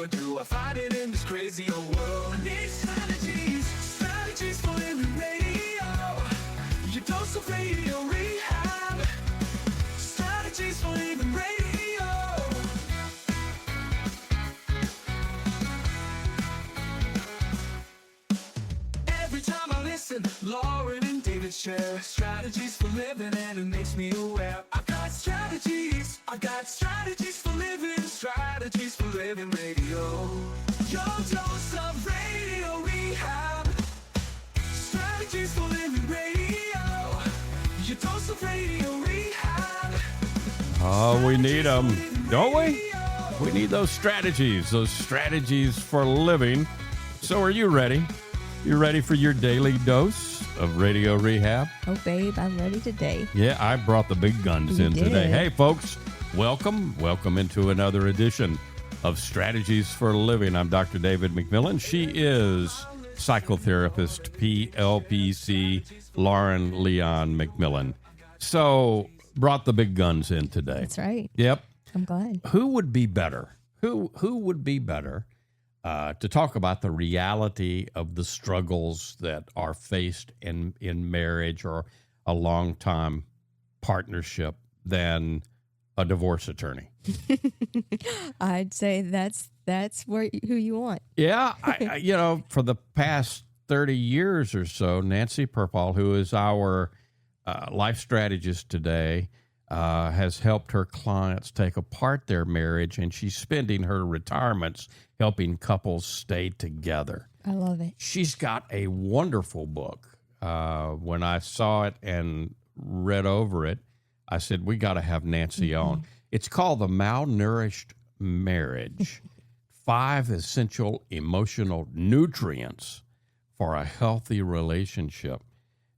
going through. I find it in this crazy old world. I need strategies, strategies for living radio. Your dose of radio rehab. Strategies for living radio. Every time I listen, Lauren and David share strategies for living, and it makes me aware. I've got strategies for living, strategies for living radio. Your dose of radio rehab. Strategies for living radio. Your dose of radio rehab. Oh, we need them, don't we? We need those strategies for living. So are you ready? You ready for your daily dose of radio rehab? Oh, babe, I'm ready today. Yeah, I brought the big guns in today. Hey, folks, welcome into another edition of Strategies for Living. I'm Dr. David McMillian. She is psychotherapist, PLPC, Lauren Leon McMillian. So, brought the big guns in today. That's right. Yep. I'm glad. Who would be better? Who would be better to talk about the reality of the struggles that are faced in marriage or a long-time partnership than a divorce attorney? I'd say that's who you want. Yeah, for the past 30 years or so, Nancy Perpall, who is our life strategist today, has helped her clients take apart their marriage, and she's spending her retirements helping couples stay together. I love it. She's got a wonderful book. When I saw it and read over it, I said, we got to have Nancy on. It's called The Malnourished Marriage, 5 Essential Emotional Nutrients for a Healthy Relationship.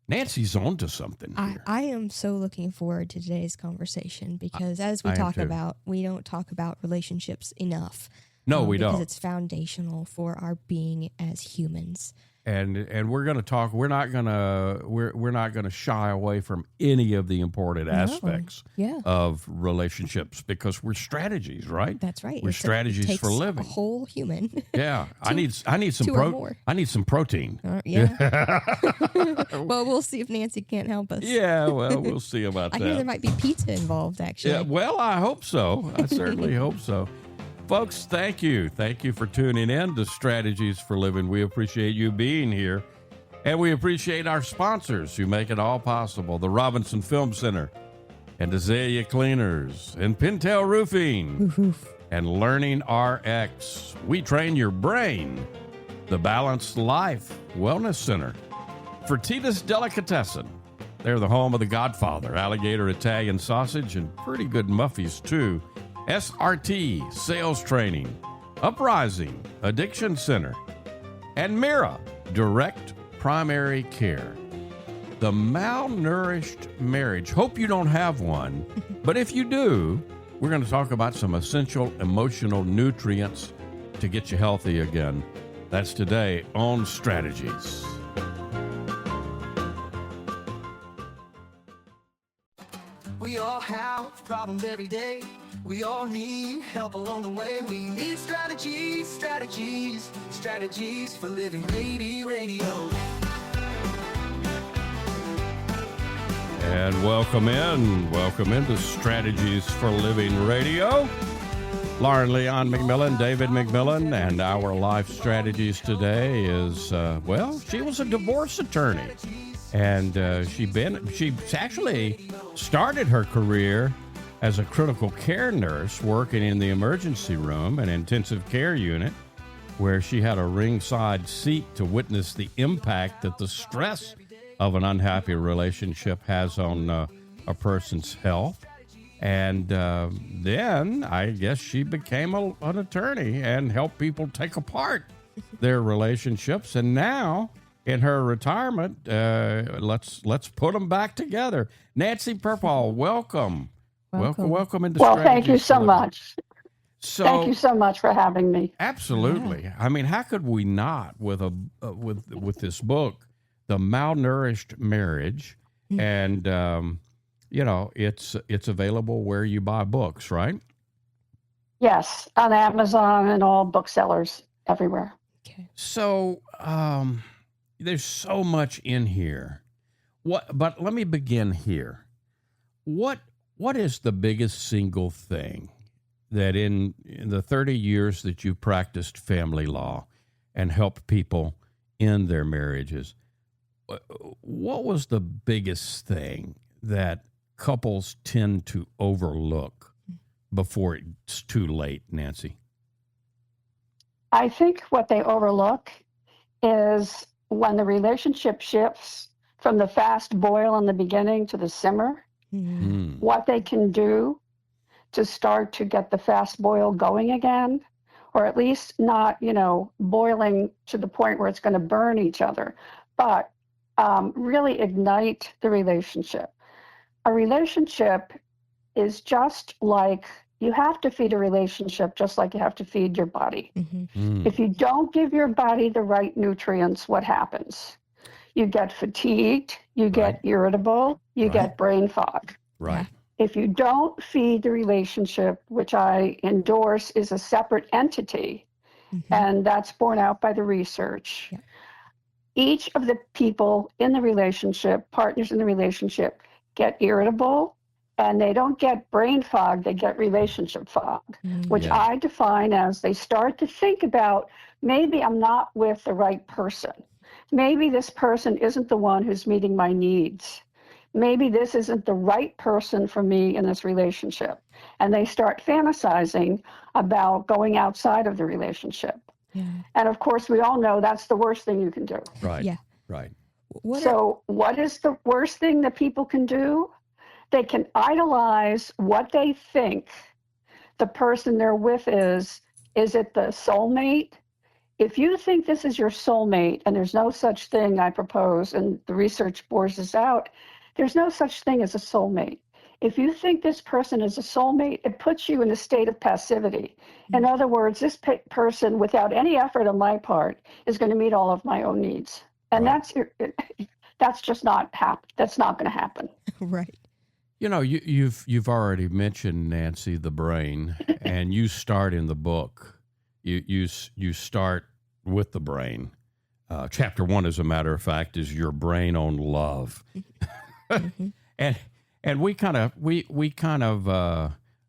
Nancy's on to something here. I am so looking forward to today's conversation because as we talk about, we don't talk about relationships enough. No, we don't. Because it's foundational for our being as humans. And we're going to talk. We're not going to shy away from any of the important aspects of relationships because we're strategies, right? That's right. We're strategies for living. A whole human. Yeah, I need some protein. Yeah. Well, we'll see if Nancy can't help us. Yeah. Well, we'll see about that. I hear there might be pizza involved. Actually. Yeah. Well, I hope so. I certainly hope so. Folks, thank you. Thank you for tuning in to Strategies for Living. We appreciate you being here. And we appreciate our sponsors who make it all possible. The Robinson Film Center and Azalea Cleaners and Pintail Roofing and Learning RX. We train your brain. The Balanced Life Wellness Center. Fertitas Delicatessen. They're the home of the Godfather, alligator Italian sausage, and pretty good muffies, too. SRT Sales Training, Uprising Addiction Center, and Mira Direct Primary Care. The Malnourished Marriage. Hope you don't have one, but if you do, we're going to talk about some essential emotional nutrients to get you healthy again. That's today on Strategies. We all have problems every day. We all need help along the way. We need strategies for living radio. And welcome into Strategies for Living Radio. Lauren Leon McMillian, David McMillian, and our life strategies today is, she was a divorce attorney. And she actually started her career as a critical care nurse working in the emergency room, an intensive care unit, where she had a ringside seat to witness the impact that the stress of an unhappy relationship has on a person's health. And then I guess she became an attorney and helped people take apart their relationships. And now, in her retirement, let's put them back together. Nancy Perpall, welcome into Well, Strategies thank you so much. Thank you so much for having me. Absolutely. Yeah. I mean, how could we not with this book, The Malnourished Marriage, and it's available where you buy books, right? Yes, on Amazon and all booksellers everywhere. Okay. So there's so much in here. But let me begin here. What is the biggest single thing that in the 30 years that you practiced family law and helped people in their marriages, what was the biggest thing that couples tend to overlook before it's too late, Nancy? I think what they overlook is when the relationship shifts from the fast boil in the beginning to the simmer, what they can do to start to get the fast boil going again, or at least not, boiling to the point where it's going to burn each other, but really ignite the relationship. A relationship is just like, you have to feed a relationship just like you have to feed your body. If you don't give your body the right nutrients, what happens? You get fatigued, you get irritable, you get brain fog. Right. If you don't feed the relationship, which I endorse is a separate entity, and that's borne out by the research, each of the people in the relationship, partners in the relationship, get irritable, and they don't get brain fog, they get relationship fog, which I define as they start to think about, maybe I'm not with the right person. Maybe this person isn't the one who's meeting my needs. Maybe this isn't the right person for me in this relationship. And they start fantasizing about going outside of the relationship. And of course, we all know that's the worst thing you can do. Right. Yeah. Right. What is the worst thing that people can do? They can idolize what they think the person they're with is. Is it the soulmate? If you think this is your soulmate, and there's no such thing, I propose, and the research bores this out, there's no such thing as a soulmate. If you think this person is a soulmate, it puts you in a state of passivity. In other words, this person, without any effort on my part, is going to meet all of my own needs. And that's just not that's not going to happen. Right. You've already mentioned, Nancy, the brain, and you start in the book. You start with the brain. Chapter 1, as a matter of fact, is your brain on love. And we kind of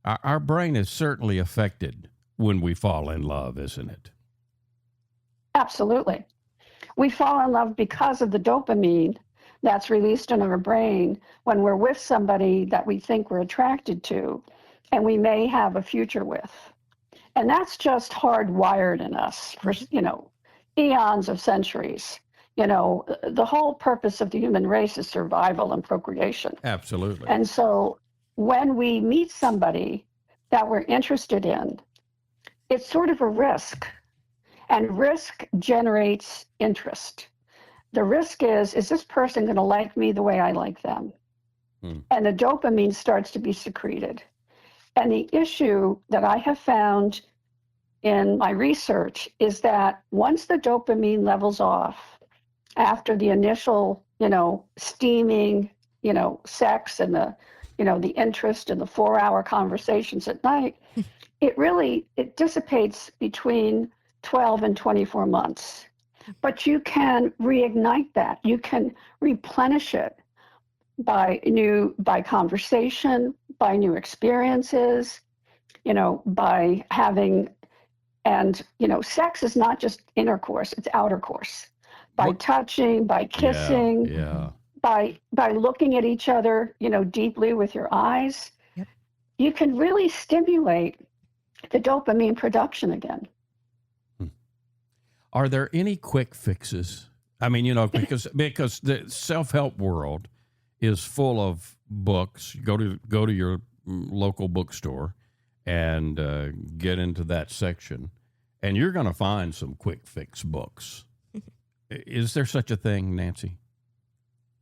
our brain is certainly affected when we fall in love, isn't it? Absolutely. We fall in love because of the dopamine that's released in our brain when we're with somebody that we think we're attracted to and we may have a future with. And that's just hardwired in us for, eons of centuries. The whole purpose of the human race is survival and procreation. Absolutely. And so when we meet somebody that we're interested in, it's sort of a risk. And risk generates interest. The risk is this person going to like me the way I like them? And the dopamine starts to be secreted. And the issue that I have found in my research is that once the dopamine levels off, after the initial, steaming, sex and the interest and the 4-hour conversations at night, it dissipates between 12 and 24 months. But you can reignite that. You can replenish it by conversation, by new experiences, by having, and, sex is not just intercourse, it's outer course. By touching, by kissing, by looking at each other, deeply with your eyes, you can really stimulate the dopamine production again. Are there any quick fixes? I mean, because the self-help world is full of books. Go to your local bookstore and get into that section, and you're going to find some quick fix books. Is there such a thing, Nancy?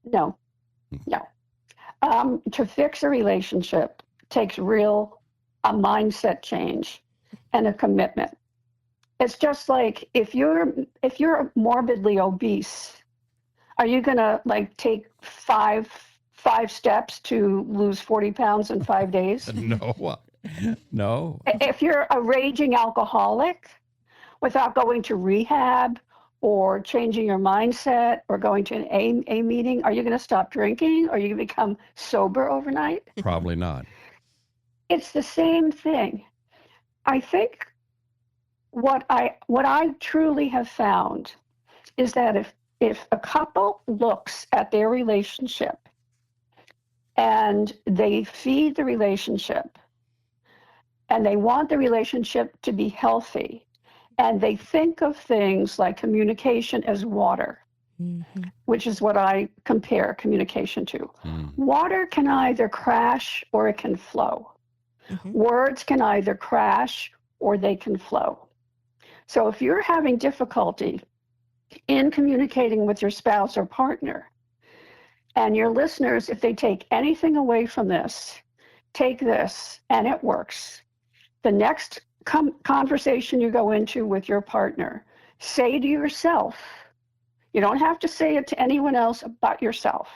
No. To fix a relationship takes a mindset change and a commitment. It's just like if you're morbidly obese, are you gonna take five steps to lose 40 pounds in 5 days? No. No. If you're a raging alcoholic without going to rehab or changing your mindset or going to an A meeting, are you going to stop drinking? Or are you going to become sober overnight? Probably not. It's the same thing. I think what I truly have found is that if a couple looks at their relationship and they feed the relationship and they want the relationship to be healthy, and they think of things like communication as water, which is what I compare communication to. Water can either crash or it can flow. Words can either crash or they can flow. So if you're having difficulty in communicating with your spouse or partner, and your listeners, if they take anything away from this, take this, and it works. The next conversation you go into with your partner, say to yourself, you don't have to say it to anyone else but yourself.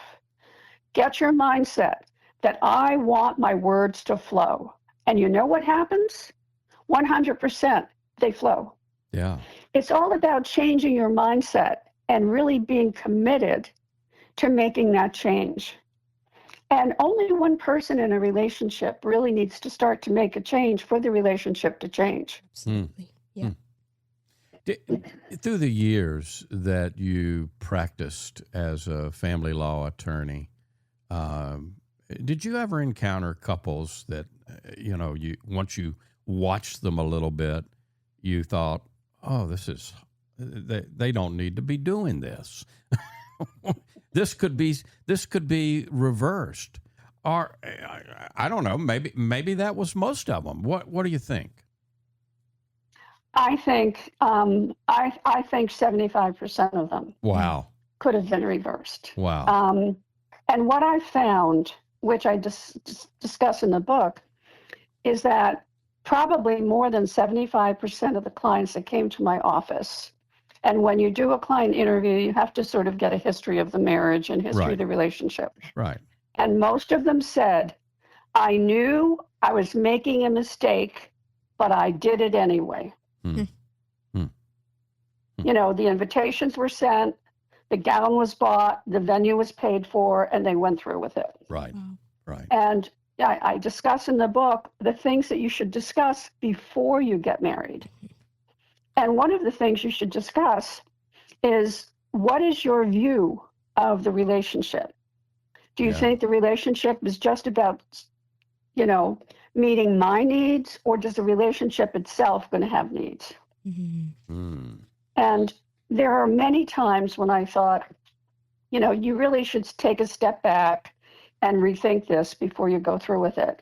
Get your mindset that I want my words to flow. And you know what happens? 100% they flow. Yeah. It's all about changing your mindset and really being committed to making that change. And only one person in a relationship really needs to start to make a change for the relationship to change. Absolutely. Yeah. Through the years that you practiced as a family law attorney, did you ever encounter couples that, once you watched them a little bit, you thought, oh, they don't need to be doing this. This could be reversed, or I don't know. Maybe that was most of them. What do you think? I think I think 75% of them. Wow. Could have been reversed. Wow. And what I found, which I discuss in the book, is that probably more than 75% of the clients that came to my office. And when you do a client interview, you have to sort of get a history of the marriage and history of the relationship. Right. And most of them said, I knew I was making a mistake, but I did it anyway. You know, the invitations were sent, the gown was bought, the venue was paid for, and they went through with it. Right. Right. And I discuss in the book the things that you should discuss before you get married. And one of the things you should discuss is, what is your view of the relationship? Do you think the relationship is just about, meeting my needs, or does the relationship itself going to have needs? And there are many times when I thought, you really should take a step back and rethink this before you go through with it.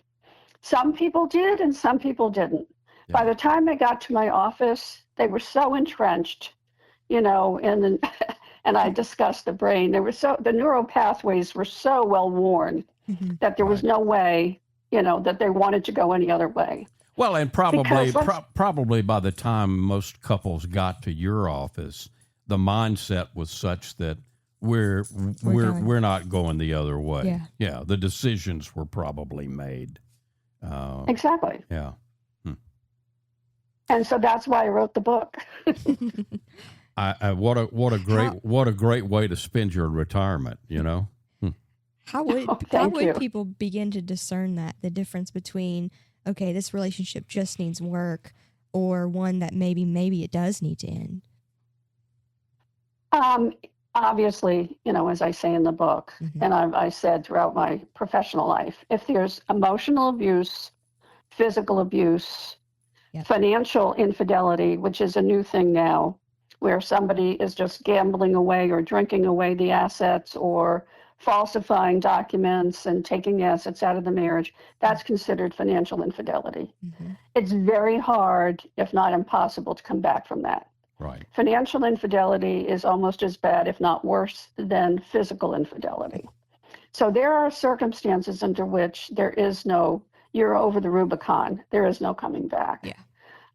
Some people did and some people didn't. By the time I got to my office, they were so entrenched, and I discussed the brain. The neural pathways were so well worn that there was no way, that they wanted to go any other way. Well, and probably by the time most couples got to your office, the mindset was such that we're not going the other way. Yeah, the decisions were probably made. Exactly. Yeah. And so that's why I wrote the book. What a great way to spend your retirement, How would people begin to discern the difference between, okay, this relationship just needs work, or one that maybe it does need to end? Obviously, as I say in the book, and I said throughout my professional life, if there's emotional abuse, physical abuse, financial infidelity, which is a new thing now, where somebody is just gambling away or drinking away the assets or falsifying documents and taking the assets out of the marriage, that's considered financial infidelity. It's very hard, if not impossible, to come back from that. Right. Financial infidelity is almost as bad, if not worse, than physical infidelity. So there are circumstances under which you're over the Rubicon. There is no coming back.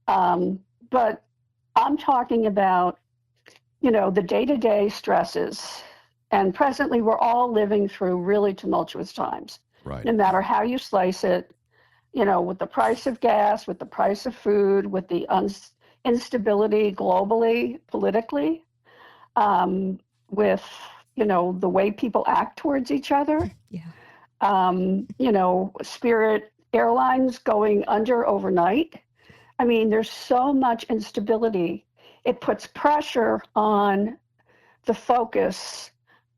But I'm talking about, the day-to-day stresses. And presently, we're all living through really tumultuous times. Right. No matter how you slice it, with the price of gas, with the price of food, with the instability globally, politically, with, the way people act towards each other. Yeah. Spirit Airlines going under overnight. I mean, there's so much instability. It puts pressure on the focus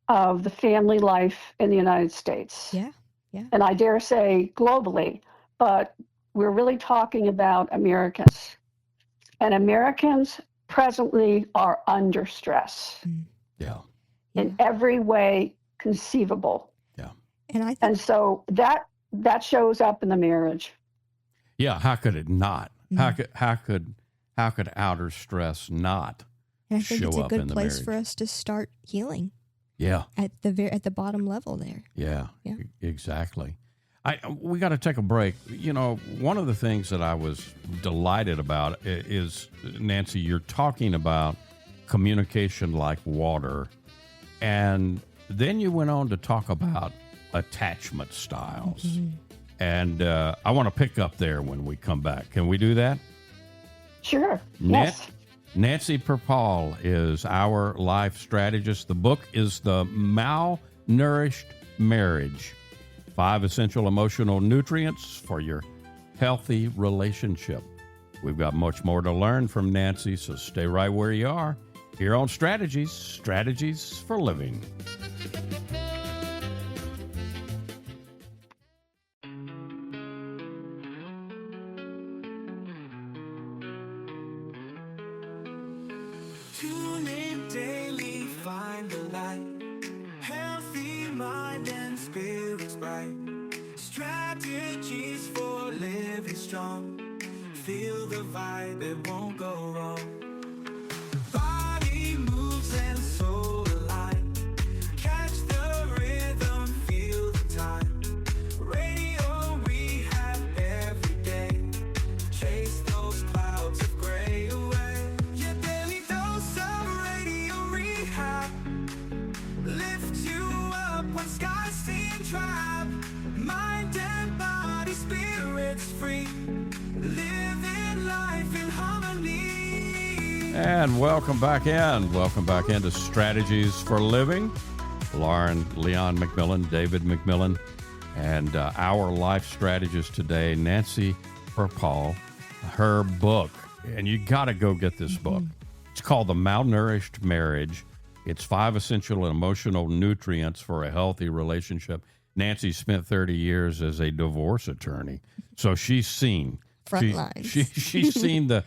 of the family life in the United States. Yeah. Yeah. And I dare say globally, but we're really talking about Americans. And Americans presently are under stress. Yeah. In every way conceivable. Yeah. And so that shows up in the marriage. Yeah, how could it not? How could outer stress not and I think show it's a up in good the place marriage? for us to start healing. Yeah. At the bottom level there. Yeah. Exactly. We got to take a break. One of the things that I was delighted about is, Nancy, you're talking about communication like water, and then you went on to talk about attachment styles. And I want to pick up there when we come back. Can we do that? Sure. Yes. Nancy Perpall is our life strategist. The book is The Malnourished Marriage: 5 Essential Emotional Nutrients for Your Healthy Relationship. We've got much more to learn from Nancy, so stay right where you are here on Strategies for Living. Tune in daily, find the light. Healthy mind and spirits bright. Strategies for living strong. Feel the vibe, it won't go wrong. Body moves and soul align. Catch the rhythm, feel the time. Radio rehab every day. Chase those clouds of gray away. Your daily dose of radio rehab. Lift you up when skies seem drab. Mind and body, spirits free. Living life in harmony. And welcome back in. Welcome back into Strategies for Living. Leon McMillian, David McMillian, and our life strategist today, Nancy Perpall. Her book, and you got to go get this book. It's called The Malnourished Marriage. It's 5 essential emotional nutrients for a healthy relationship. Nancy spent 30 years as a divorce attorney, so she's seen Front lines. She's seen the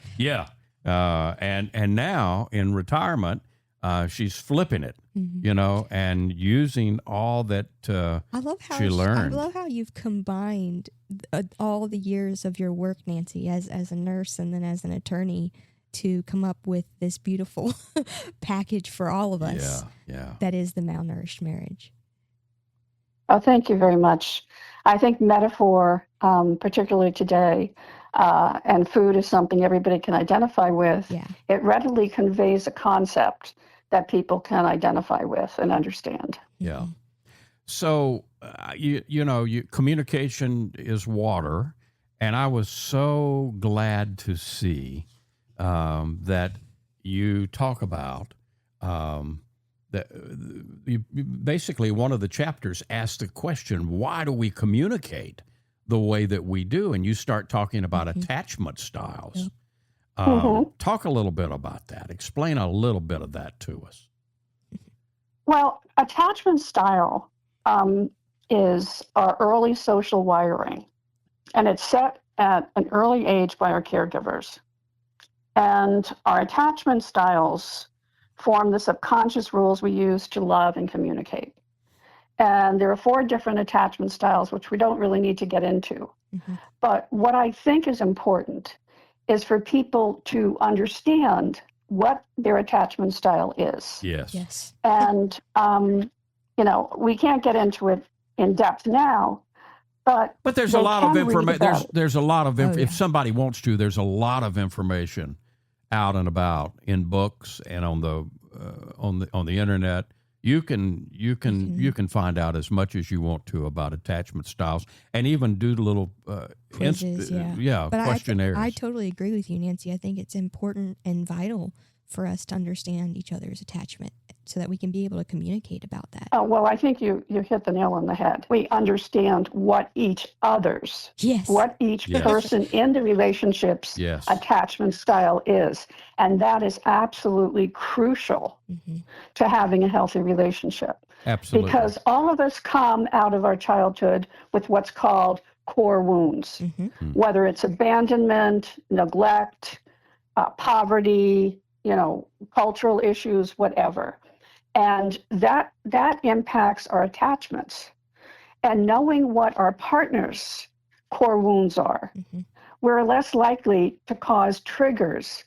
and now in retirement, she's flipping it, and using all that I love how she learned. I love how you've combined all the years of your work, Nancy, as a nurse and then as an attorney, to come up with this beautiful package for all of us. Yeah. That is The Malnourished Marriage. Oh, thank you very much. I think metaphor, particularly today, and food is something everybody can identify with. Yeah. It readily conveys a concept that people can identify with and understand. Yeah. So, communication is water, and I was so glad to see that you talk about that. Basically, one of the chapters asks the question, why do we communicate the way that we do? And you start talking about attachment styles. Talk a little bit about that. Explain a little bit of that to us. Well, attachment style is our early social wiring, and it's set at an early age by our caregivers. And our attachment styles form the subconscious rules we use to love and communicate. And there are 4 different attachment styles, which we don't really need to get into. But what I think is important is for people to understand what their attachment style is. Yes. And, we can't get into it in depth now, but there's a lot of information. There's a lot of yeah. If somebody wants to, there's a lot of information out and about in books and on the internet. you can find out as much as you want to about attachment styles, and even do the little quizzes, but questionnaires. I totally agree with you, Nancy. I think it's important and vital for us to understand each other's attachment so that we can be able to communicate about that. Oh, well, I think you hit the nail on the head. We understand what each person in the relationship's attachment style is. And that is absolutely crucial to having a healthy relationship. Absolutely. Because all of us come out of our childhood with what's called core wounds, whether it's abandonment, neglect, poverty, cultural issues, whatever. And that impacts our attachments. And knowing what our partner's core wounds are, we're less likely to cause triggers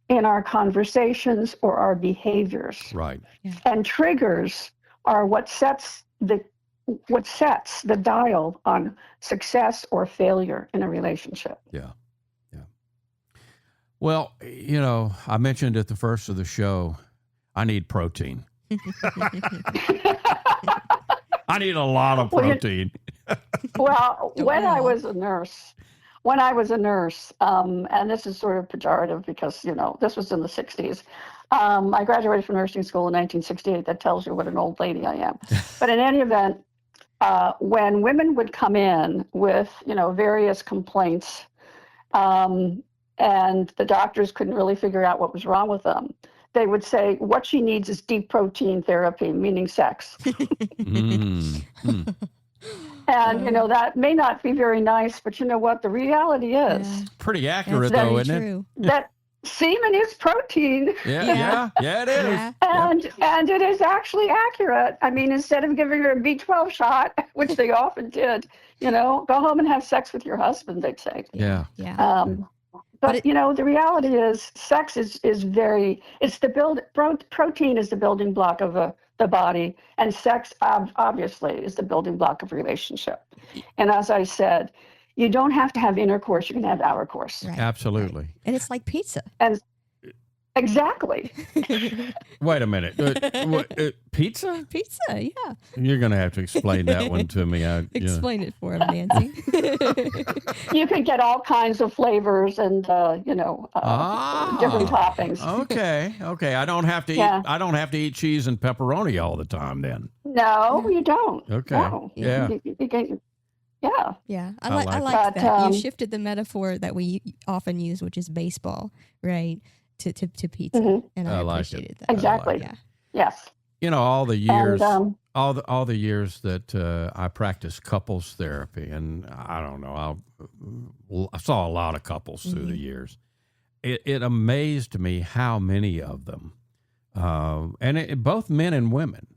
in our conversations or our behaviors. Right. Yeah. And triggers are what sets the dial on success or failure in a relationship. Yeah. Well, I mentioned at the first of the show, I need protein. I need a lot of protein. When I was a nurse, and this is sort of pejorative because, this was in the 60s. I graduated from nursing school in 1968. That tells you what an old lady I am. But in any event, when women would come in with, various complaints, and the doctors couldn't really figure out what was wrong with them, they would say, what she needs is deep protein therapy, meaning sex. And, that may not be very nice, but you know what? The reality is. Pretty accurate, though, isn't it? That semen is protein. Yeah, it is. Yeah. And it is actually accurate. I mean, instead of giving her a B12 shot, which they often did, go home and have sex with your husband, they'd say. Yeah. But the reality is sex is protein is the building block of the body, and sex obviously is the building block of relationship. And as I said, you don't have to have intercourse, you can have hour course. Right. Absolutely. Right. And it's like pizza. And exactly. Wait a minute. Pizza? Pizza, yeah. You're going to have to explain that one to me. Explain it for him, Nancy. You could get all kinds of flavors and different toppings. Okay. I don't have to eat. I don't have to eat cheese and pepperoni all the time. Then. No, you don't. Okay. No. Yeah. Yeah. I like like that. You shifted the metaphor that we often use, which is baseball, right? To pizza, and I appreciated that. Exactly. Yeah. Yes. All the years, all the years that I practiced couples therapy, and I don't know, I saw a lot of couples through the years. It amazed me how many of them, both men and women,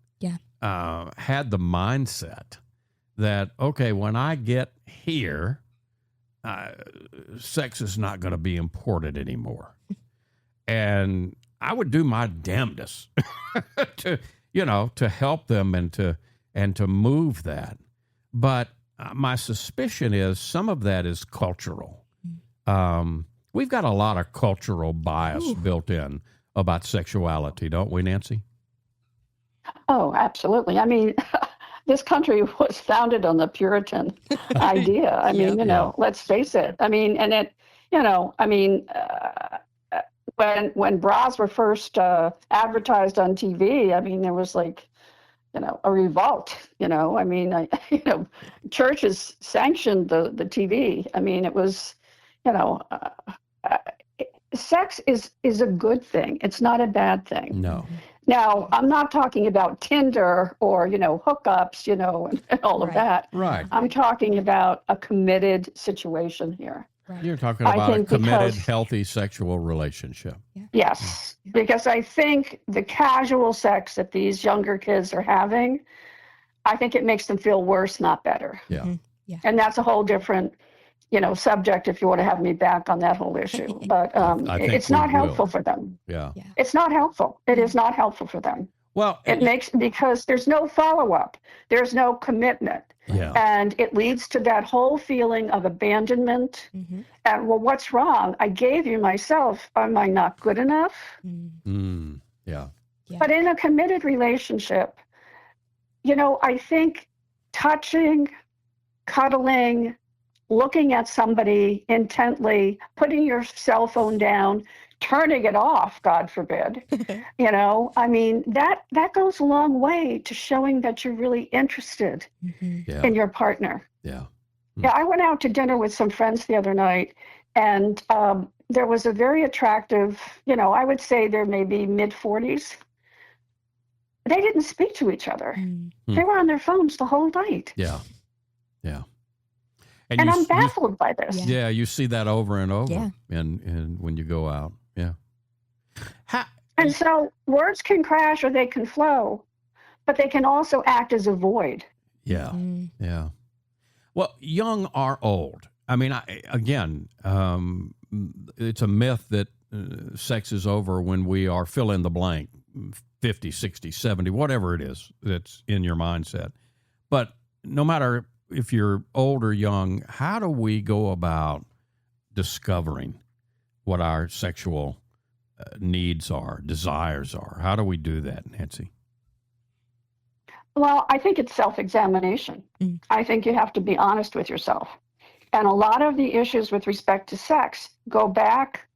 had the mindset that, okay, when I get here, sex is not going to be important anymore. And I would do my damnedest to help them and to move that. But my suspicion is some of that is cultural. We've got a lot of cultural bias built in about sexuality, don't we, Nancy? Oh, absolutely. I mean, this country was founded on the Puritan idea. I mean, let's face it. I mean, and it, when bras were first advertised on TV, I mean, there was like, a revolt, I mean, churches sanctioned the TV. I mean, it was, sex is a good thing. It's not a bad thing. No. Now, I'm not talking about Tinder or, hookups, and all of that. Right. I'm talking about a committed situation here. Right. You're talking about a committed, healthy sexual relationship. Yeah. Yes, because I think the casual sex that these younger kids are having, I think it makes them feel worse, not better. Yeah. Mm-hmm. Yeah. And that's a whole different, subject if you want to have me back on that whole issue. But it's not helpful for them. Yeah. It's not helpful. It is not helpful for them. Well, because there's no follow-up. There's no commitment. Yeah. And it leads to that whole feeling of abandonment. Mm-hmm. And, well, what's wrong? I gave you myself. Am I not good enough? Yeah. Yeah. But in a committed relationship, I think touching, cuddling, looking at somebody intently, putting your cell phone down, turning it off, God forbid, that goes a long way to showing that you're really interested in your partner. Yeah. Yeah, I went out to dinner with some friends the other night, and there was a very attractive, I would say they're maybe mid-40s. They didn't speak to each other. They were on their phones the whole night. Yeah. Yeah. And I'm baffled by this. Yeah, you see that over and over. Yeah. And when you go out. Yeah. And so words can crash or they can flow, but they can also act as a void. Yeah. Yeah. Well, young or old. I mean, it's a myth that sex is over when we are fill in the blank, 50, 60, 70, whatever it is that's in your mindset. But no matter if you're old or young, how do we go about discovering what our sexual needs are, desires are? How do we do that, Nancy? Well, I think it's self-examination. I think you have to be honest with yourself. And a lot of the issues with respect to sex go back,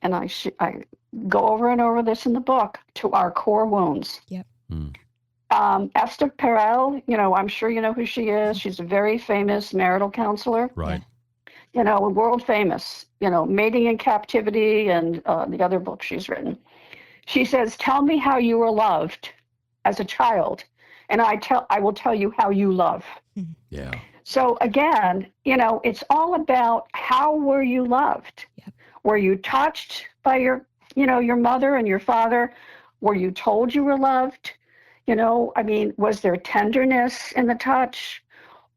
and I go over and over this in the book, to our core wounds. Yep. Esther Perel, I'm sure you know who she is. She's a very famous marital counselor. Right. World famous, Mating in Captivity and the other book she's written. She says, tell me how you were loved as a child, and I will tell you how you love. Yeah. So again, it's all about how were you loved? Yep. Were you touched by your mother and your father? Were you told you were loved? Was there tenderness in the touch?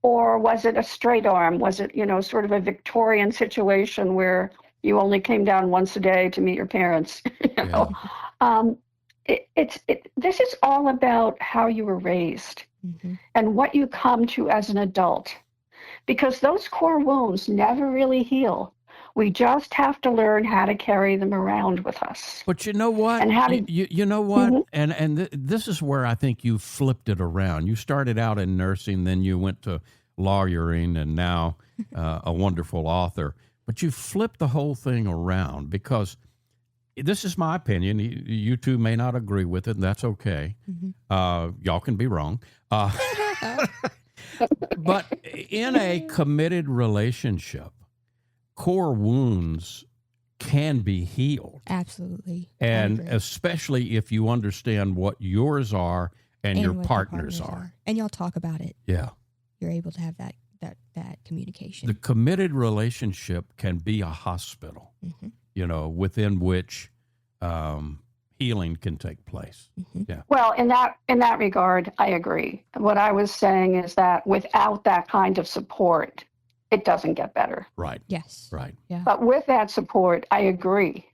Or was it a straight arm? Was it, sort of a Victorian situation where you only came down once a day to meet your parents? This is all about how you were raised and what you come to as an adult, because those core wounds never really heal. We just have to learn how to carry them around with us. But you know what? And how to, you know what? And this is where I think you flipped it around. You started out in nursing, then you went to lawyering, and now a wonderful author. But you flipped the whole thing around, because this is my opinion. You two may not agree with it, and that's okay. Y'all can be wrong. But in a committed relationship, core wounds can be healed. Absolutely. And especially if you understand what yours are and your partner's are. And y'all talk about it. Yeah. You're able to have that communication. The committed relationship can be a hospital, within which healing can take place. Yeah. Well, in that regard, I agree. What I was saying is that without that kind of support, it doesn't get better. Right. Yes. Right. Yeah. But with that support, I agree.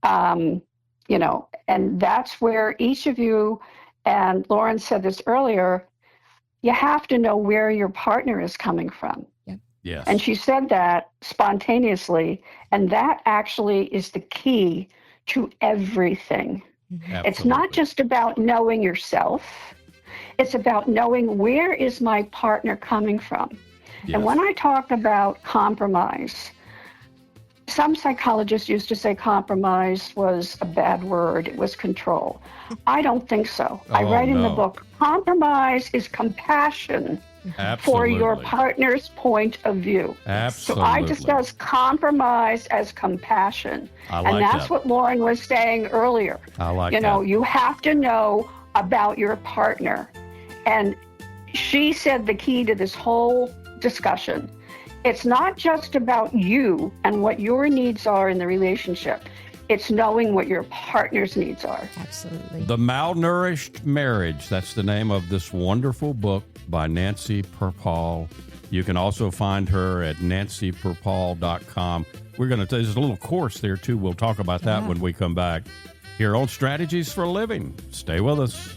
And that's where each of you, and Lauren said this earlier, you have to know where your partner is coming from. Yep. Yes. And she said that spontaneously, and that actually is the key to everything. Absolutely. It's not just about knowing yourself. It's about knowing where is my partner coming from. Yes. And when I talk about compromise, some psychologists used to say compromise was a bad word. It was control. I don't think so. I write in the book, compromise is compassion for your partner's point of view. Absolutely. So I discuss compromise as compassion. And that's what Lauren was saying earlier. I like that. You have to know about your partner. And she said the key to this whole discussion, it's not just about you and what your needs are in the relationship. It's knowing what your partner's needs are. Absolutely. The Malnourished Marriage. That's the name of this wonderful book by Nancy Perpall. You can also find her at nancyperpall.com. We're going to there's a little course there, too. We'll talk about that when we come back here on Strategies for Living. Stay with us.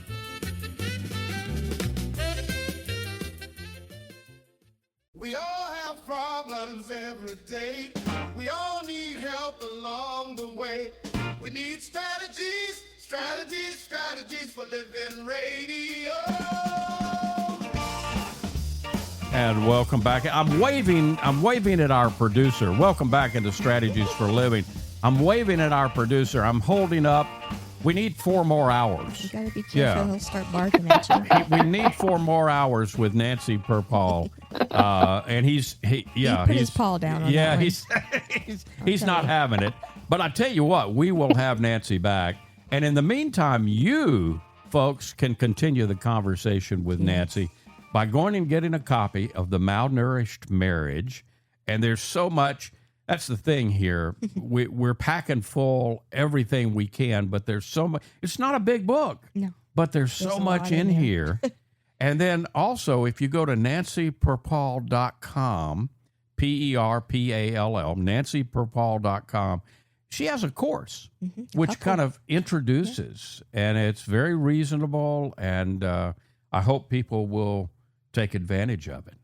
We all have problems every day. We all need help along the way. We need strategies Strategies for living radio. And welcome back. I'm waving at our producer. Welcome back into Strategies for Living. I'm waving at our producer. I'm holding up. We need 4 more hours. You got to be careful. He'll start barking at you. We need 4 more hours with Nancy Perpall. And he put his paw down on that one. he's not having it. But I tell you what, we will have Nancy back. And in the meantime, you folks can continue the conversation with Nancy by going and getting a copy of The Malnourished Marriage. And there's so much. That's the thing here. We're packing full everything we can, but there's so much. It's not a big book, but there's so much in here. And then also, if you go to nancyperpall.com, Perpall, nancyperpall.com, she has a course which kind of introduces, and it's very reasonable, and I hope people will take advantage of it.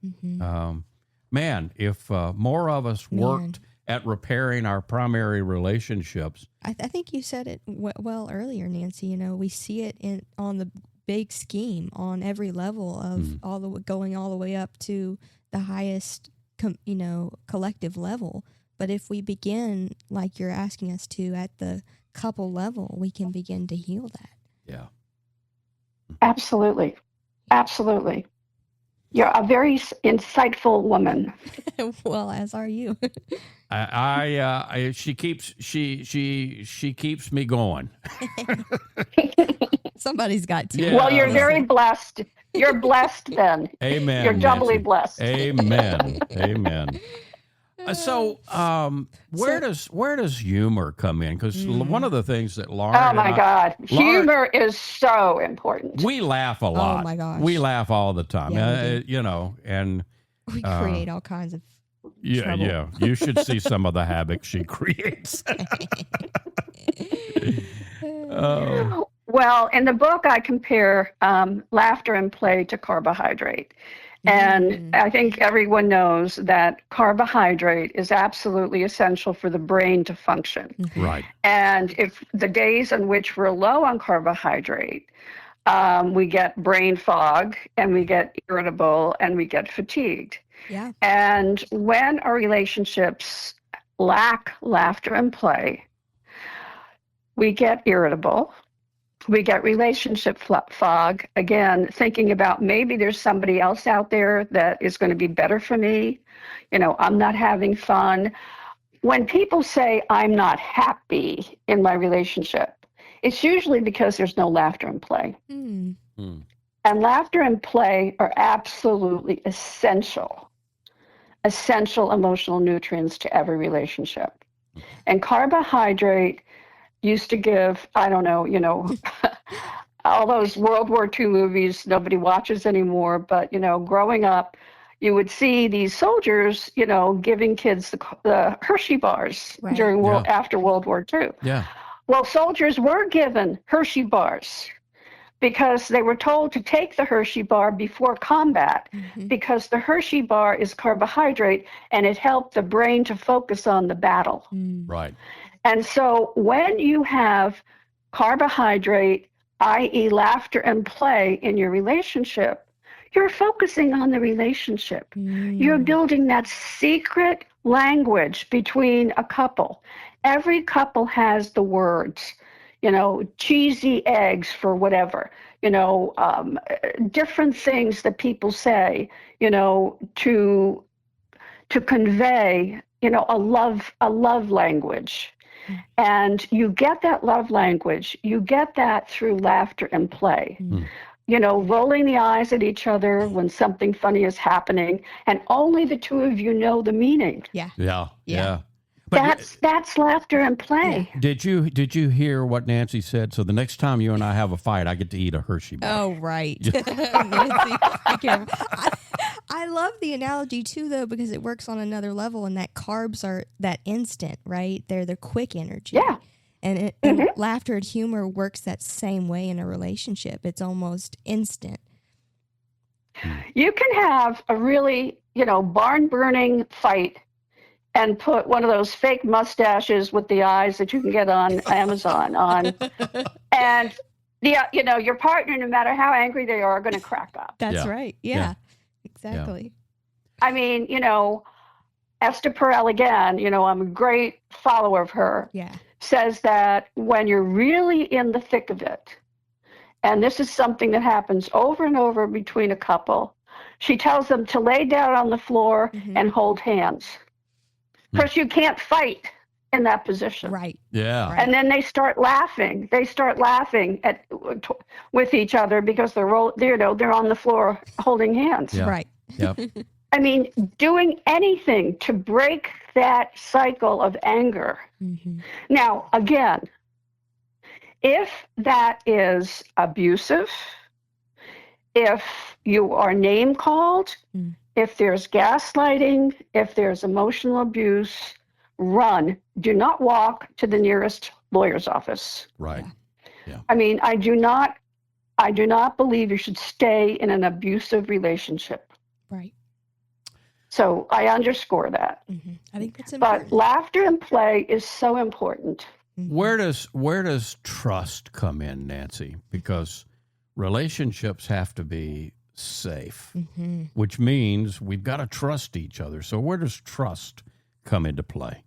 Man, if more of us worked at repairing our primary relationships. I think you said it well earlier, Nancy. You know, we see it on the big scheme on every level of going all the way up to the highest, collective level. But if we begin, like you're asking us to, at the couple level, we can begin to heal that. Yeah. Absolutely. Absolutely. You're a very insightful woman. Well, as are you. She keeps me going. Somebody's got to. Yeah. Well, you're very blessed. You're blessed then. Amen. You're doubly Nancy. blessed. Amen. Amen. So, where does humor come in? Because one of the things that Lauren, oh my God, humor is so important. We laugh a lot. Oh my gosh, we laugh all the time. And we create all kinds of trouble. Yeah. You should see some of the havoc she creates. Well, in the book, I compare laughter and play to carbohydrate. And I think everyone knows that carbohydrate is absolutely essential for the brain to function. Right. And if the days on which we're low on carbohydrate, we get brain fog and we get irritable and we get fatigued. Yeah. And when our relationships lack laughter and play, we get irritable. We get relationship fog, again, thinking about maybe there's somebody else out there that is going to be better for me. I'm not having fun. When people say, I'm not happy in my relationship, it's usually because there's no laughter and play. And laughter and play are absolutely essential emotional nutrients to every relationship. And carbohydrate used to give, I don't know, all those World War II movies nobody watches anymore. But, growing up, you would see these soldiers, giving kids the Hershey bars after World War II. Yeah. Well, soldiers were given Hershey bars because they were told to take the Hershey bar before combat because the Hershey bar is carbohydrate and it helped the brain to focus on the battle. Right. And so when you have carbohydrate, i.e. laughter and play in your relationship, you're focusing on the relationship. You're building that secret language between a couple. Every couple has the words, cheesy eggs for whatever, different things that people say, to convey, a love language. And you get that love language, you get that through laughter and play. Rolling the eyes at each other when something funny is happening, and only the two of you know the meaning. Yeah. But that's laughter and play. Did you hear what Nancy said? So the next time you and I have a fight, I get to eat a Hershey bar. Oh, right. Nancy, be careful. I love the analogy too, though, because it works on another level, and that carbs are that instant, right? They're the quick energy. Yeah. And laughter and humor works that same way in a relationship. It's almost instant. You can have a really, barn burning fight and put one of those fake mustaches with the eyes that you can get on Amazon on. And your partner, no matter how angry they are going to crack up. That's right. Yeah. Exactly. I mean, Esther Perel, again, I'm a great follower of her. Yeah. Says that when you're really in the thick of it, and this is something that happens over and over between a couple, she tells them to lay down on the floor and hold hands. Because you can't fight in that position. Right. Yeah. And then they start laughing. They start laughing with each other because they're on the floor holding hands. Yeah. Right. Yep. I mean, doing anything to break that cycle of anger. Now, again, if that is abusive, if you are name called, if there's gaslighting, if there's emotional abuse, run. Do not walk to the nearest lawyer's office. Right. Yeah. I mean, I do not believe you should stay in an abusive relationship. Right. So I underscore that. I think that's important. But laughter and play is so important. Where does trust come in, Nancy? Because relationships have to be safe, which means we've got to trust each other. So where does trust come into play?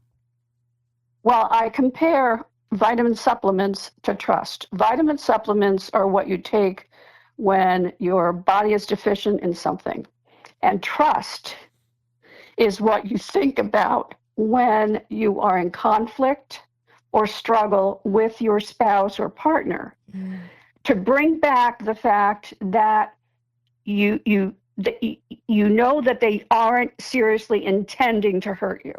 Well, I compare vitamin supplements to trust. Vitamin supplements are what you take when your body is deficient in something. And trust is what you think about when you are in conflict or struggle with your spouse or partner, to bring back the fact that you know that they aren't seriously intending to hurt you.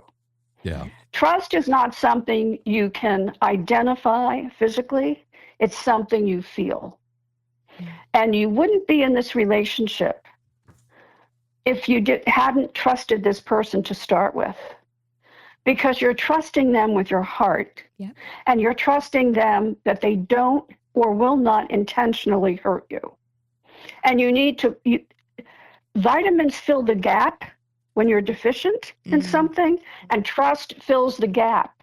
Yeah. Trust is not something you can identify physically. It's something you feel. And you wouldn't be in this relationship if you hadn't trusted this person to start with. Because you're trusting them with your heart. Yeah. And you're trusting them that they don't or will not intentionally hurt you. And vitamins fill the gap when you're deficient in something, and trust fills the gap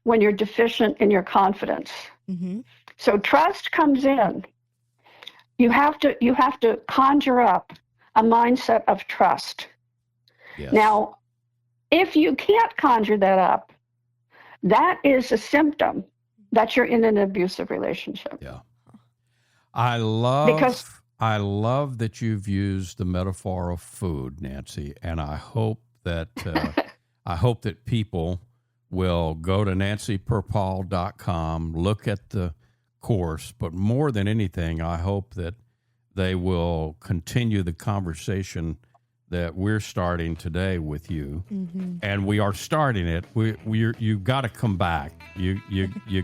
when you're deficient in your confidence. So trust comes in. You have to conjure up a mindset of trust. Yes. Now, if you can't conjure that up, that is a symptom that you're in an abusive relationship. Yeah. I love that you've used the metaphor of food, Nancy, and I hope that people will go to nancyperpall.com, look at the course, but more than anything, I hope that they will continue the conversation that we're starting today with you, and we are starting it. You got to come back. You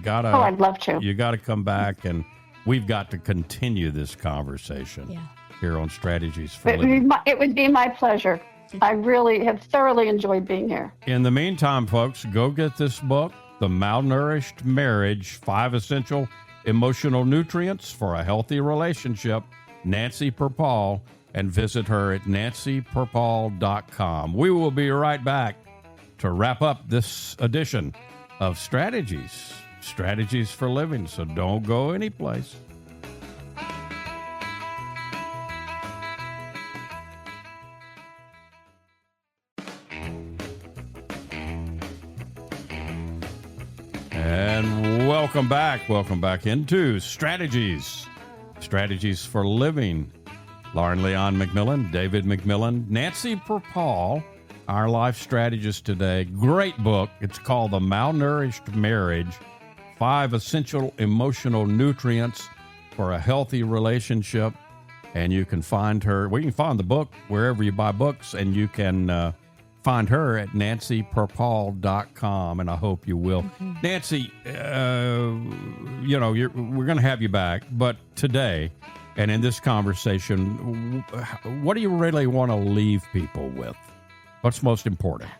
got to. Oh, I'd love to. You got to come back, and we've got to continue this conversation here on Strategies for Living. It would be my pleasure. I really have thoroughly enjoyed being here. In the meantime, folks, go get this book, The Malnourished Marriage: 5 Essential Emotional Nutrients for a Healthy Relationship. Nancy Perpall, and visit her at nancyperpall.com. We will be right back to wrap up this edition of Strategies for Living, so don't go anyplace. And welcome back into Strategies for Living. Lauren Leon McMillian, David McMillian, Nancy Perpall, our life strategist today. Great book. It's called The Malnourished Marriage: 5 Essential Emotional Nutrients for a Healthy Relationship. And you can find her, we can find the book wherever you buy books, and you can find her at nancyperpall.com, and I hope you will. Nancy, we're going to have you back, but today, and in this conversation, what do you really want to leave people with? What's most important?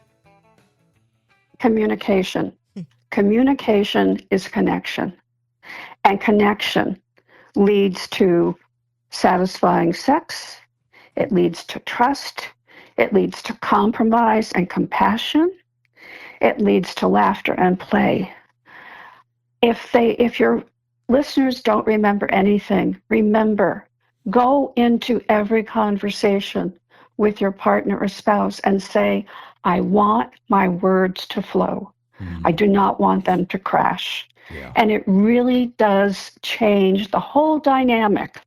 Communication. Communication is connection. And connection leads to satisfying sex. It leads to trust. It leads to compromise and compassion. It leads to laughter and play. If your listeners don't remember anything, remember, go into every conversation with your partner or spouse and say, I want my words to flow. I do not want them to crash. Yeah. And it really does change the whole dynamic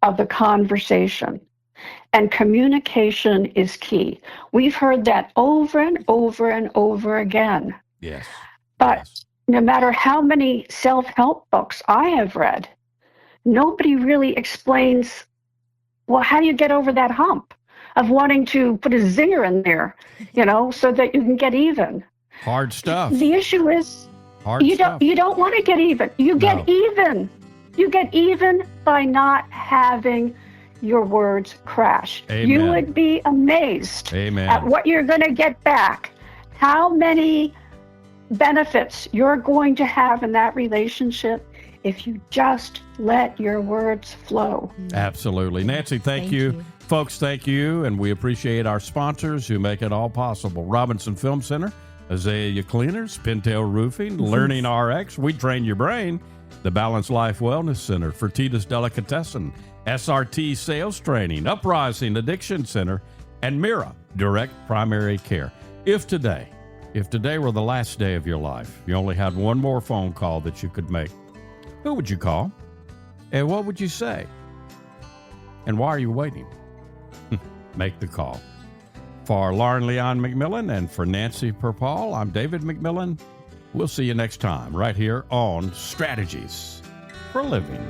of the conversation. And communication is key. We've heard that over and over and over again. Yes. But Yes. no matter how many self-help books I have read, nobody really explains, well, how do you get over that hump of wanting to put a zinger in there, so that you can get even? Hard stuff. The issue is Hard you stuff. don't want to get even. You get even. You get even by not having your words crash. Amen. You would be amazed Amen. at what you're going to get back. How many benefits you're going to have in that relationship if you just let your words flow. Absolutely. Nancy, thank you. Folks, thank you. And we appreciate our sponsors who make it all possible. Robinson Film Center, Azalea Cleaners, Pintail Roofing, Learning RX, We Train Your Brain, the Balanced Life Wellness Center, Fertitas Delicatessen, SRT Sales Training, Uprising Addiction Center, and Mira Direct Primary Care. If today were the last day of your life, you only had one more phone call that you could make, who would you call? And what would you say? And why are you waiting? Make the call. For Lauren Leon McMillian and for Nancy Perpall, I'm David McMillian. We'll see you next time right here on Strategies for Living.